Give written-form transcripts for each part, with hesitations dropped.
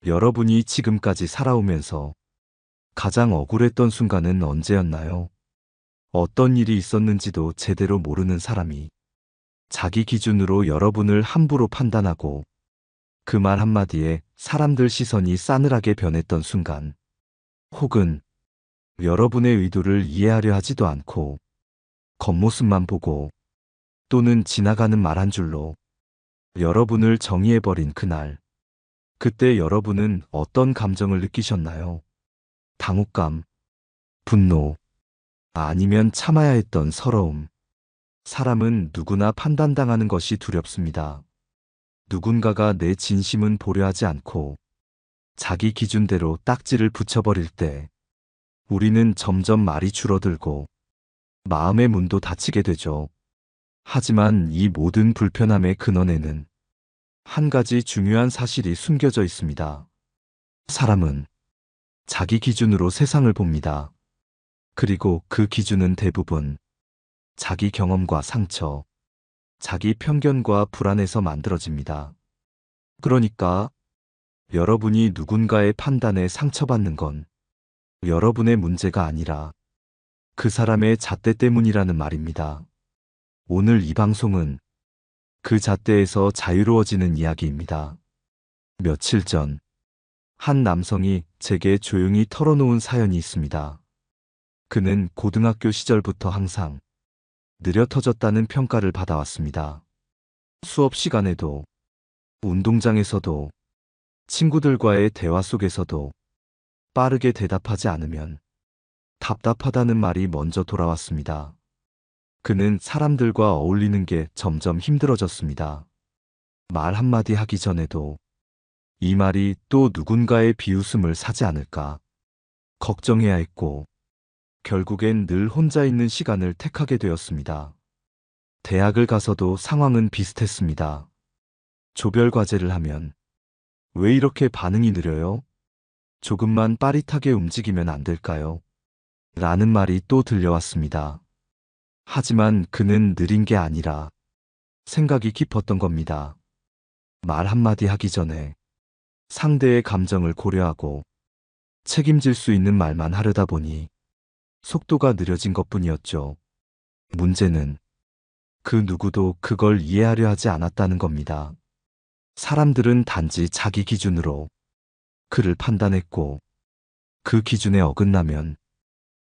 여러분이 지금까지 살아오면서 가장 억울했던 순간은 언제였나요? 어떤 일이 있었는지도 제대로 모르는 사람이 자기 기준으로 여러분을 함부로 판단하고 그 말 한마디에 사람들 시선이 싸늘하게 변했던 순간, 혹은 여러분의 의도를 이해하려 하지도 않고 겉모습만 보고 또는 지나가는 말 한 줄로 여러분을 정의해버린 그날, 그때 여러분은 어떤 감정을 느끼셨나요? 당혹감, 분노, 아니면 참아야 했던 서러움. 사람은 누구나 판단당하는 것이 두렵습니다. 누군가가 내 진심은 보려 하지 않고 자기 기준대로 딱지를 붙여버릴 때 우리는 점점 말이 줄어들고 마음의 문도 닫히게 되죠. 하지만 이 모든 불편함의 근원에는 한 가지 중요한 사실이 숨겨져 있습니다. 사람은 자기 기준으로 세상을 봅니다. 그리고 그 기준은 대부분 자기 경험과 상처, 자기 편견과 불안에서 만들어집니다. 그러니까 여러분이 누군가의 판단에 상처받는 건 여러분의 문제가 아니라 그 사람의 잣대 때문이라는 말입니다. 오늘 이 방송은 그 잣대에서 자유로워지는 이야기입니다. 며칠 전, 한 남성이 제게 조용히 털어놓은 사연이 있습니다. 그는 고등학교 시절부터 항상 느려 터졌다는 평가를 받아왔습니다. 수업 시간에도, 운동장에서도, 친구들과의 대화 속에서도 빠르게 대답하지 않으면 답답하다는 말이 먼저 돌아왔습니다. 그는 사람들과 어울리는 게 점점 힘들어졌습니다. 말 한마디 하기 전에도 이 말이 또 누군가의 비웃음을 사지 않을까 걱정해야 했고, 결국엔 늘 혼자 있는 시간을 택하게 되었습니다. 대학을 가서도 상황은 비슷했습니다. 조별 과제를 하면 왜 이렇게 반응이 느려요? 조금만 빠릿하게 움직이면 안 될까요? 라는 말이 또 들려왔습니다. 하지만 그는 느린 게 아니라 생각이 깊었던 겁니다. 말 한마디 하기 전에 상대의 감정을 고려하고 책임질 수 있는 말만 하려다 보니 속도가 느려진 것뿐이었죠. 문제는 그 누구도 그걸 이해하려 하지 않았다는 겁니다. 사람들은 단지 자기 기준으로 그를 판단했고, 그 기준에 어긋나면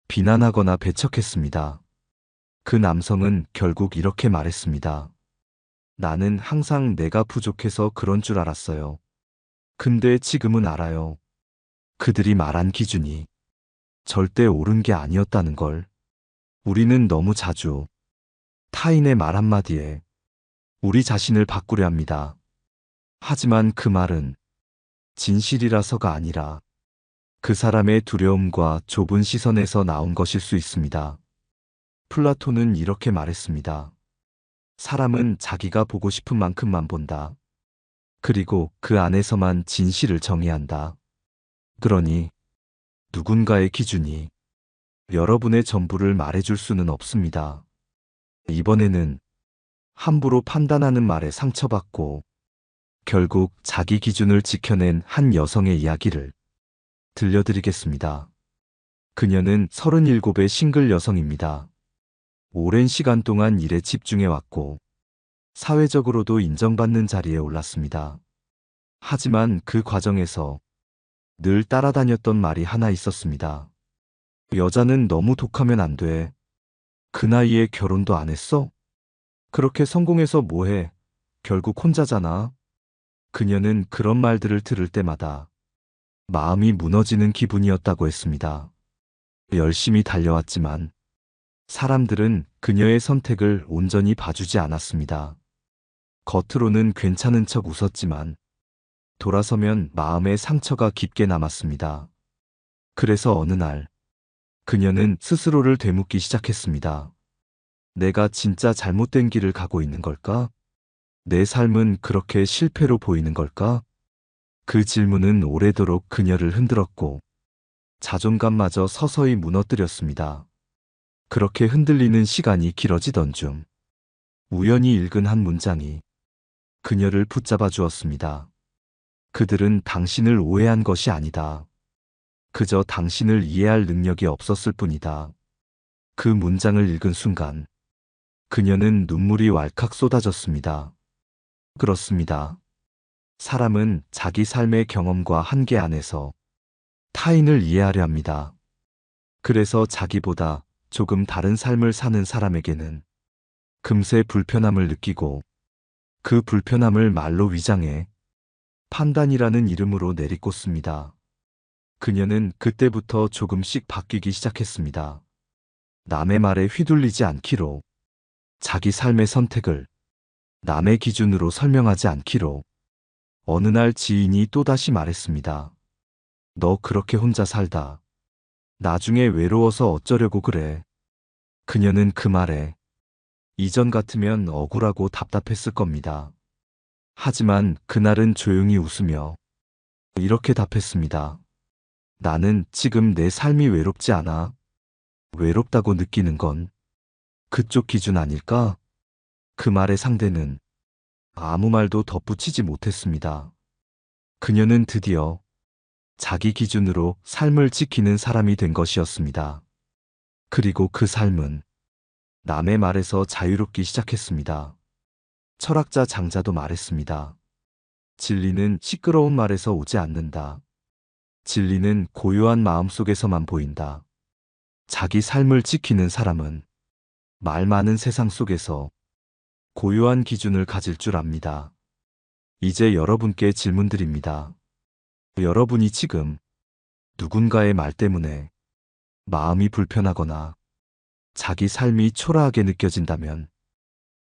비난하거나 배척했습니다. 그 남성은 결국 이렇게 말했습니다. 나는 항상 내가 부족해서 그런 줄 알았어요. 근데 지금은 알아요. 그들이 말한 기준이 절대 옳은 게 아니었다는 걸. 우리는 너무 자주 타인의 말 한마디에 우리 자신을 바꾸려 합니다. 하지만 그 말은 진실이라서가 아니라 그 사람의 두려움과 좁은 시선에서 나온 것일 수 있습니다. 플라톤은 이렇게 말했습니다. 사람은 자기가 보고 싶은 만큼만 본다. 그리고 그 안에서만 진실을 정의한다. 그러니 누군가의 기준이 여러분의 전부를 말해줄 수는 없습니다. 이번에는 함부로 판단하는 말에 상처받고 결국 자기 기준을 지켜낸 한 여성의 이야기를 들려드리겠습니다. 그녀는 37의 싱글 여성입니다. 오랜 시간 동안 일에 집중해왔고 사회적으로도 인정받는 자리에 올랐습니다. 하지만 그 과정에서 늘 따라다녔던 말이 하나 있었습니다. 여자는 너무 독하면 안 돼. 그 나이에 결혼도 안 했어? 그렇게 성공해서 뭐해? 결국 혼자잖아. 그녀는 그런 말들을 들을 때마다 마음이 무너지는 기분이었다고 했습니다. 열심히 달려왔지만 사람들은 그녀의 선택을 온전히 봐주지 않았습니다. 겉으로는 괜찮은 척 웃었지만 돌아서면 마음의 상처가 깊게 남았습니다. 그래서 어느 날 그녀는 스스로를 되묻기 시작했습니다. 내가 진짜 잘못된 길을 가고 있는 걸까? 내 삶은 그렇게 실패로 보이는 걸까? 그 질문은 오래도록 그녀를 흔들었고 자존감마저 서서히 무너뜨렸습니다. 그렇게 흔들리는 시간이 길어지던 중 우연히 읽은 한 문장이 그녀를 붙잡아 주었습니다. 그들은 당신을 오해한 것이 아니다. 그저 당신을 이해할 능력이 없었을 뿐이다. 그 문장을 읽은 순간 그녀는 눈물이 왈칵 쏟아졌습니다. 그렇습니다. 사람은 자기 삶의 경험과 한계 안에서 타인을 이해하려 합니다. 그래서 자기보다 조금 다른 삶을 사는 사람에게는 금세 불편함을 느끼고 그 불편함을 말로 위장해 판단이라는 이름으로 내리꽂습니다. 그녀는 그때부터 조금씩 바뀌기 시작했습니다. 남의 말에 휘둘리지 않기로, 자기 삶의 선택을 남의 기준으로 설명하지 않기로. 어느 날 지인이 또다시 말했습니다. 너 그렇게 혼자 살다 나중에 외로워서 어쩌려고 그래. 그녀는 그 말에 이전 같으면 억울하고 답답했을 겁니다. 하지만 그날은 조용히 웃으며 이렇게 답했습니다. 나는 지금 내 삶이 외롭지 않아. 외롭다고 느끼는 건 그쪽 기준 아닐까? 그 말의 상대는 아무 말도 덧붙이지 못했습니다. 그녀는 드디어 자기 기준으로 삶을 지키는 사람이 된 것이었습니다. 그리고 그 삶은 남의 말에서 자유롭기 시작했습니다. 철학자 장자도 말했습니다. 진리는 시끄러운 말에서 오지 않는다. 진리는 고요한 마음속에서만 보인다. 자기 삶을 지키는 사람은 말 많은 세상 속에서 고요한 기준을 가질 줄 압니다. 이제 여러분께 질문드립니다. 여러분이 지금 누군가의 말 때문에 마음이 불편하거나 자기 삶이 초라하게 느껴진다면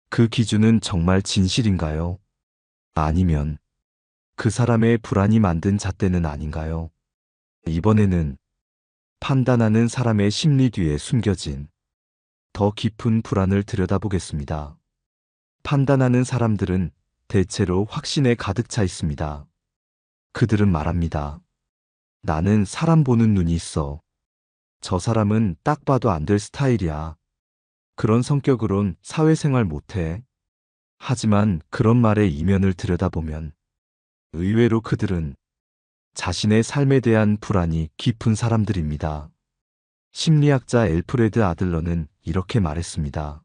그 기준은 정말 진실인가요? 아니면 그 사람의 불안이 만든 잣대는 아닌가요? 이번에는 판단하는 사람의 심리 뒤에 숨겨진 더 깊은 불안을 들여다보겠습니다. 판단하는 사람들은 대체로 확신에 가득 차 있습니다. 그들은 말합니다. 나는 사람 보는 눈이 있어. 저 사람은 딱 봐도 안 될 스타일이야. 그런 성격으론 사회생활 못해. 하지만 그런 말의 이면을 들여다보면 의외로 그들은 자신의 삶에 대한 불안이 깊은 사람들입니다. 심리학자 엘프레드 아들러는 이렇게 말했습니다.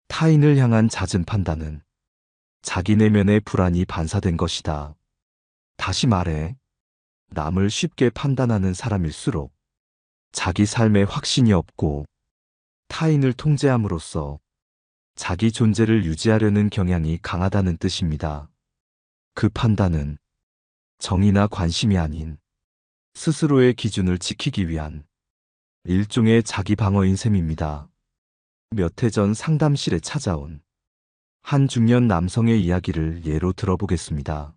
타인을 향한 잦은 판단은 자기 내면의 불안이 반사된 것이다. 다시 말해, 남을 쉽게 판단하는 사람일수록 자기 삶에 확신이 없고 타인을 통제함으로써 자기 존재를 유지하려는 경향이 강하다는 뜻입니다. 그 판단은 정의나 관심이 아닌 스스로의 기준을 지키기 위한 일종의 자기 방어인 셈입니다. 몇 해 전 상담실에 찾아온 한 중년 남성의 이야기를 예로 들어보겠습니다.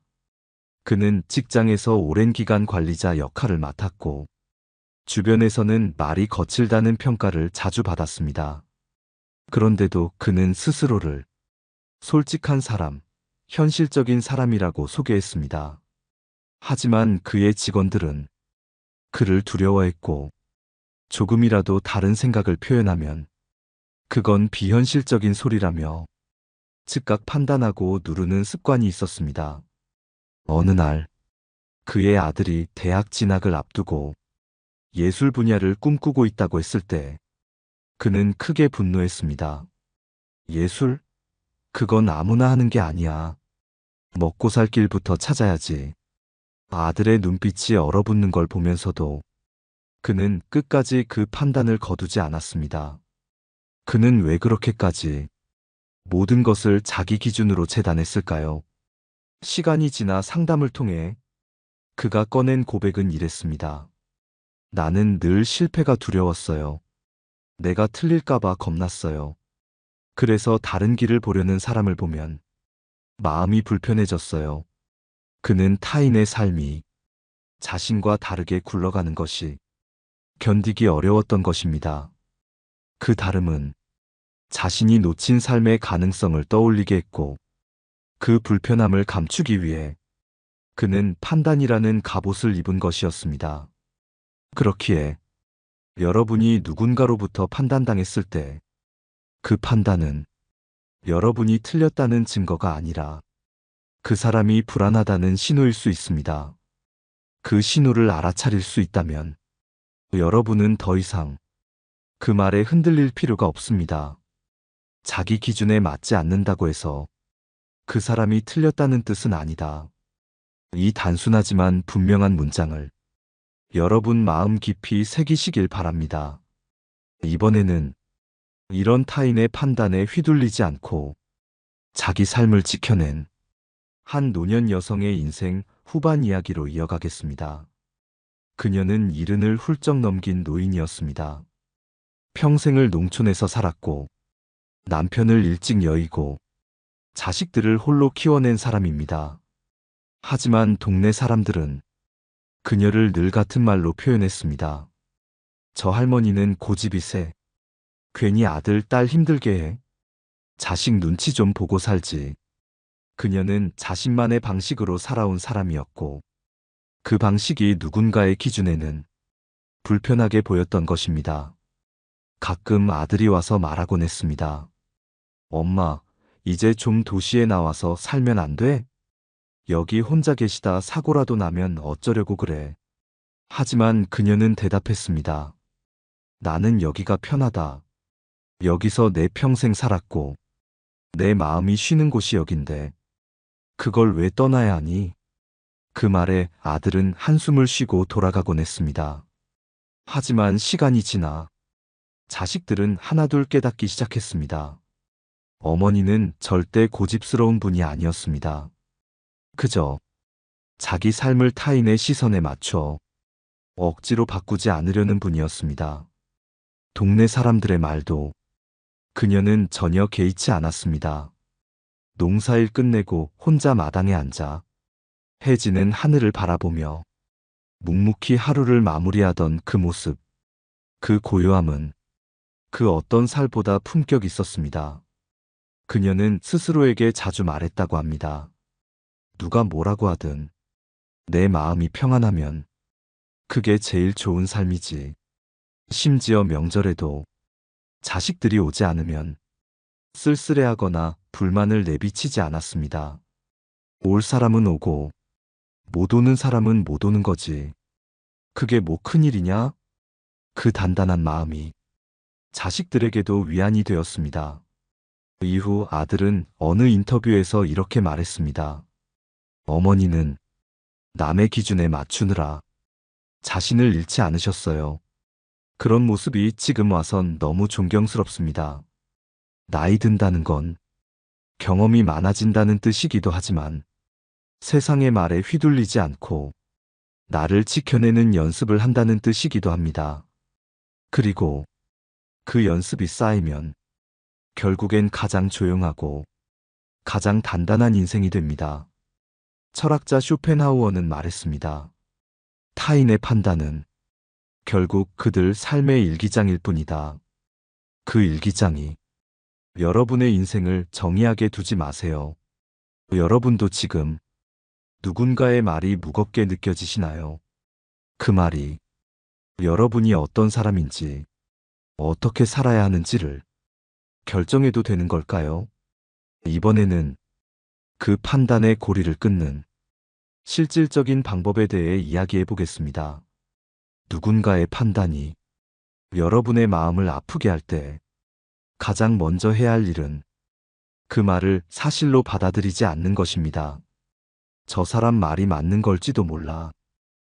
그는 직장에서 오랜 기간 관리자 역할을 맡았고 주변에서는 말이 거칠다는 평가를 자주 받았습니다. 그런데도 그는 스스로를 솔직한 사람, 현실적인 사람이라고 소개했습니다. 하지만 그의 직원들은 그를 두려워했고 조금이라도 다른 생각을 표현하면 그건 비현실적인 소리라며 즉각 판단하고 누르는 습관이 있었습니다. 어느 날 그의 아들이 대학 진학을 앞두고 예술 분야를 꿈꾸고 있다고 했을 때 그는 크게 분노했습니다. 예술? 그건 아무나 하는 게 아니야. 먹고 살 길부터 찾아야지. 아들의 눈빛이 얼어붙는 걸 보면서도 그는 끝까지 그 판단을 거두지 않았습니다. 그는 왜 그렇게까지 모든 것을 자기 기준으로 재단했을까요? 시간이 지나 상담을 통해 그가 꺼낸 고백은 이랬습니다. 나는 늘 실패가 두려웠어요. 내가 틀릴까봐 겁났어요. 그래서 다른 길을 보려는 사람을 보면 마음이 불편해졌어요. 그는 타인의 삶이 자신과 다르게 굴러가는 것이 견디기 어려웠던 것입니다. 그 다름은 자신이 놓친 삶의 가능성을 떠올리게 했고 그 불편함을 감추기 위해 그는 판단이라는 갑옷을 입은 것이었습니다. 그렇기에 여러분이 누군가로부터 판단당했을 때 그 판단은 여러분이 틀렸다는 증거가 아니라 그 사람이 불안하다는 신호일 수 있습니다. 그 신호를 알아차릴 수 있다면 여러분은 더 이상 그 말에 흔들릴 필요가 없습니다. 자기 기준에 맞지 않는다고 해서 그 사람이 틀렸다는 뜻은 아니다. 이 단순하지만 분명한 문장을 여러분 마음 깊이 새기시길 바랍니다. 이번에는 이런 타인의 판단에 휘둘리지 않고 자기 삶을 지켜낸 한 노년 여성의 인생 후반 이야기로 이어가겠습니다. 그녀는 70을 훌쩍 넘긴 노인이었습니다. 평생을 농촌에서 살았고 남편을 일찍 여의고 자식들을 홀로 키워낸 사람입니다. 하지만 동네 사람들은 그녀를 늘 같은 말로 표현했습니다. 저 할머니는 고집이 세. 괜히 아들, 딸 힘들게 해. 자식 눈치 좀 보고 살지. 그녀는 자신만의 방식으로 살아온 사람이었고 그 방식이 누군가의 기준에는 불편하게 보였던 것입니다. 가끔 아들이 와서 말하곤 했습니다. 엄마, 이제 좀 도시에 나와서 살면 안 돼? 여기 혼자 계시다 사고라도 나면 어쩌려고 그래. 하지만 그녀는 대답했습니다. 나는 여기가 편하다. 여기서 내 평생 살았고 내 마음이 쉬는 곳이 여긴데 그걸 왜 떠나야 하니? 그 말에 아들은 한숨을 쉬고 돌아가곤 했습니다. 하지만 시간이 지나 자식들은 하나둘 깨닫기 시작했습니다. 어머니는 절대 고집스러운 분이 아니었습니다. 그저 자기 삶을 타인의 시선에 맞춰 억지로 바꾸지 않으려는 분이었습니다. 동네 사람들의 말도 그녀는 전혀 개의치 않았습니다. 농사일 끝내고 혼자 마당에 앉아 해지는 하늘을 바라보며 묵묵히 하루를 마무리하던 그 모습, 그 고요함은 그 어떤 살보다 품격 있었습니다. 그녀는 스스로에게 자주 말했다고 합니다. 누가 뭐라고 하든 내 마음이 평안하면 그게 제일 좋은 삶이지. 심지어 명절에도 자식들이 오지 않으면 쓸쓸해하거나 불만을 내비치지 않았습니다. 올 사람은 오고 못 오는 사람은 못 오는 거지. 그게 뭐 큰일이냐? 그 단단한 마음이 자식들에게도 위안이 되었습니다. 이후 아들은 어느 인터뷰에서 이렇게 말했습니다. 어머니는 남의 기준에 맞추느라 자신을 잃지 않으셨어요. 그런 모습이 지금 와선 너무 존경스럽습니다. 나이 든다는 건 경험이 많아진다는 뜻이기도 하지만 세상의 말에 휘둘리지 않고 나를 지켜내는 연습을 한다는 뜻이기도 합니다. 그리고 그 연습이 쌓이면 결국엔 가장 조용하고 가장 단단한 인생이 됩니다. 철학자 쇼펜하우어는 말했습니다. 타인의 판단은 결국 그들 삶의 일기장일 뿐이다. 그 일기장이 여러분의 인생을 정의하게 두지 마세요. 여러분도 지금 누군가의 말이 무겁게 느껴지시나요? 그 말이 여러분이 어떤 사람인지, 어떻게 살아야 하는지를 결정해도 되는 걸까요? 이번에는 그 판단의 고리를 끊는 실질적인 방법에 대해 이야기해 보겠습니다. 누군가의 판단이 여러분의 마음을 아프게 할 때 가장 먼저 해야 할 일은 그 말을 사실로 받아들이지 않는 것입니다. 저 사람 말이 맞는 걸지도 몰라.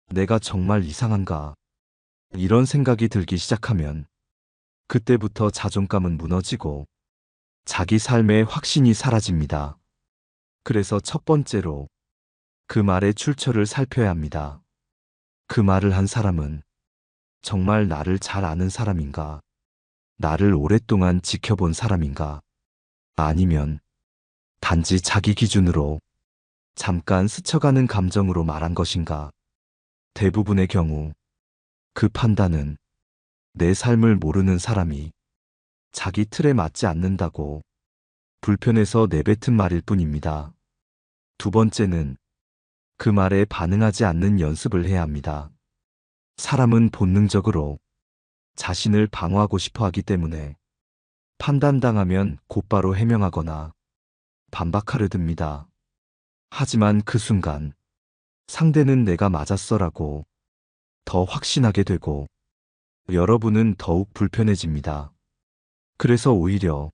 내가 정말 이상한가? 이런 생각이 들기 시작하면 그때부터 자존감은 무너지고 자기 삶의 확신이 사라집니다. 그래서 첫 번째로 그 말의 출처를 살펴야 합니다. 그 말을 한 사람은 정말 나를 잘 아는 사람인가? 나를 오랫동안 지켜본 사람인가? 아니면 단지 자기 기준으로 잠깐 스쳐가는 감정으로 말한 것인가? 대부분의 경우 그 판단은 내 삶을 모르는 사람이 자기 틀에 맞지 않는다고 불편해서 내뱉은 말일 뿐입니다. 두 번째는 그 말에 반응하지 않는 연습을 해야 합니다. 사람은 본능적으로 자신을 방어하고 싶어 하기 때문에 판단당하면 곧바로 해명하거나 반박하려 듭니다. 하지만 그 순간 상대는 내가 맞았어라고 더 확신하게 되고 여러분은 더욱 불편해집니다. 그래서 오히려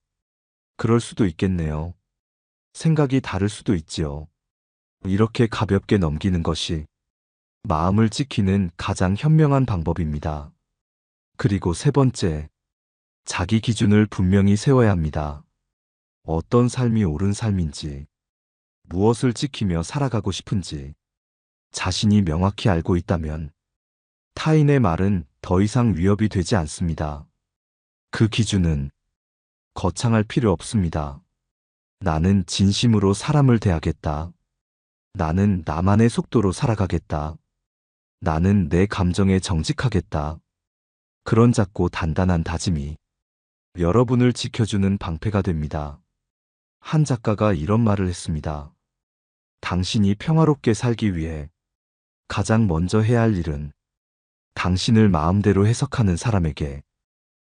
그럴 수도 있겠네요. 생각이 다를 수도 있지요. 이렇게 가볍게 넘기는 것이 마음을 지키는 가장 현명한 방법입니다. 그리고 세 번째, 자기 기준을 분명히 세워야 합니다. 어떤 삶이 옳은 삶인지, 무엇을 지키며 살아가고 싶은지 자신이 명확히 알고 있다면 타인의 말은 더 이상 위협이 되지 않습니다. 그 기준은 거창할 필요 없습니다. 나는 진심으로 사람을 대하겠다. 나는 나만의 속도로 살아가겠다. 나는 내 감정에 정직하겠다. 그런 작고 단단한 다짐이 여러분을 지켜주는 방패가 됩니다. 한 작가가 이런 말을 했습니다. 당신이 평화롭게 살기 위해 가장 먼저 해야 할 일은 당신을 마음대로 해석하는 사람에게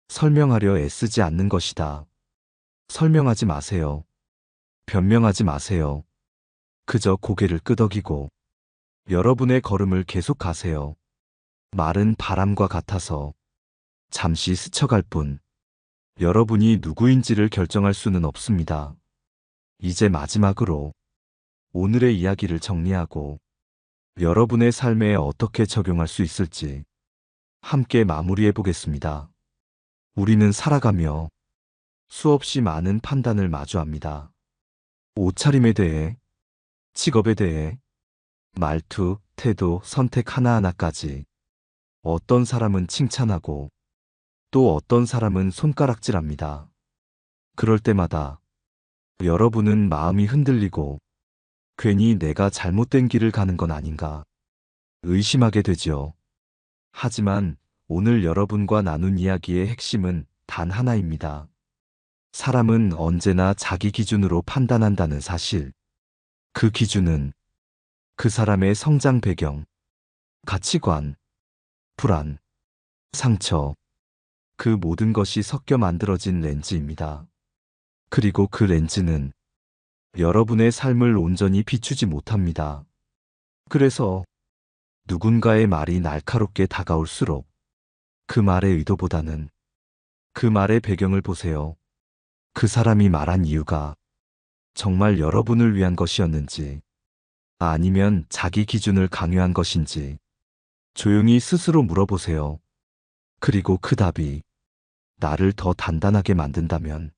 설명하려 애쓰지 않는 것이다. 설명하지 마세요. 변명하지 마세요. 그저 고개를 끄덕이고 여러분의 걸음을 계속 가세요. 말은 바람과 같아서 잠시 스쳐갈 뿐 여러분이 누구인지를 결정할 수는 없습니다. 이제 마지막으로 오늘의 이야기를 정리하고 여러분의 삶에 어떻게 적용할 수 있을지 함께 마무리해 보겠습니다. 우리는 살아가며 수없이 많은 판단을 마주합니다. 옷차림에 대해, 직업에 대해, 말투, 태도, 선택 하나하나까지 어떤 사람은 칭찬하고 또 어떤 사람은 손가락질합니다. 그럴 때마다 여러분은 마음이 흔들리고 괜히 내가 잘못된 길을 가는 건 아닌가 의심하게 되지요. 하지만 오늘 여러분과 나눈 이야기의 핵심은 단 하나입니다. 사람은 언제나 자기 기준으로 판단한다는 사실. 그 기준은 그 사람의 성장 배경, 가치관, 불안, 상처, 그 모든 것이 섞여 만들어진 렌즈입니다. 그리고 그 렌즈는 여러분의 삶을 온전히 비추지 못합니다. 그래서 누군가의 말이 날카롭게 다가올수록 그 말의 의도보다는 그 말의 배경을 보세요. 그 사람이 말한 이유가 정말 여러분을 위한 것이었는지 아니면 자기 기준을 강요한 것인지 조용히 스스로 물어보세요. 그리고 그 답이 나를 더 단단하게 만든다면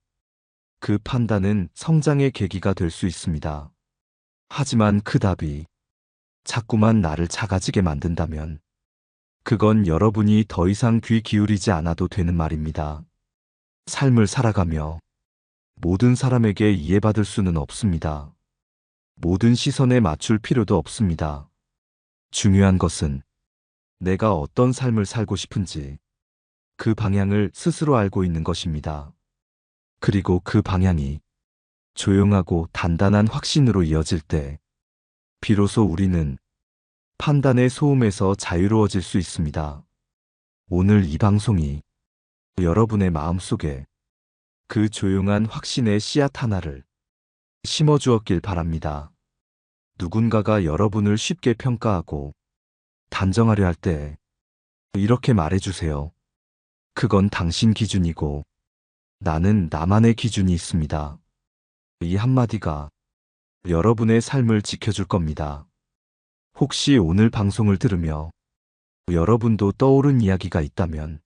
그 판단은 성장의 계기가 될 수 있습니다. 하지만 그 답이 자꾸만 나를 작아지게 만든다면 그건 여러분이 더 이상 귀 기울이지 않아도 되는 말입니다. 삶을 살아가며 모든 사람에게 이해받을 수는 없습니다. 모든 시선에 맞출 필요도 없습니다. 중요한 것은 내가 어떤 삶을 살고 싶은지 그 방향을 스스로 알고 있는 것입니다. 그리고 그 방향이 조용하고 단단한 확신으로 이어질 때 비로소 우리는 판단의 소음에서 자유로워질 수 있습니다. 오늘 이 방송이 여러분의 마음속에 그 조용한 확신의 씨앗 하나를 심어주었길 바랍니다. 누군가가 여러분을 쉽게 평가하고 단정하려 할 때 이렇게 말해주세요. 그건 당신 기준이고 나는 나만의 기준이 있습니다. 이 한마디가 여러분의 삶을 지켜줄 겁니다. 혹시 오늘 방송을 들으며 여러분도 떠오른 이야기가 있다면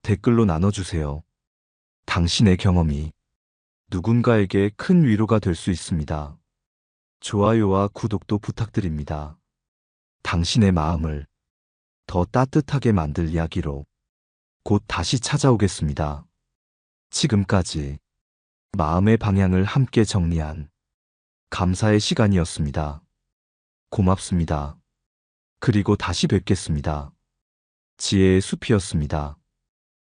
댓글로 나눠주세요. 당신의 경험이 누군가에게 큰 위로가 될 수 있습니다. 좋아요와 구독도 부탁드립니다. 당신의 마음을 더 따뜻하게 만들 이야기로 곧 다시 찾아오겠습니다. 지금까지 마음의 방향을 함께 정리한 감사의 시간이었습니다. 고맙습니다. 그리고 다시 뵙겠습니다. 지혜의 숲이었습니다.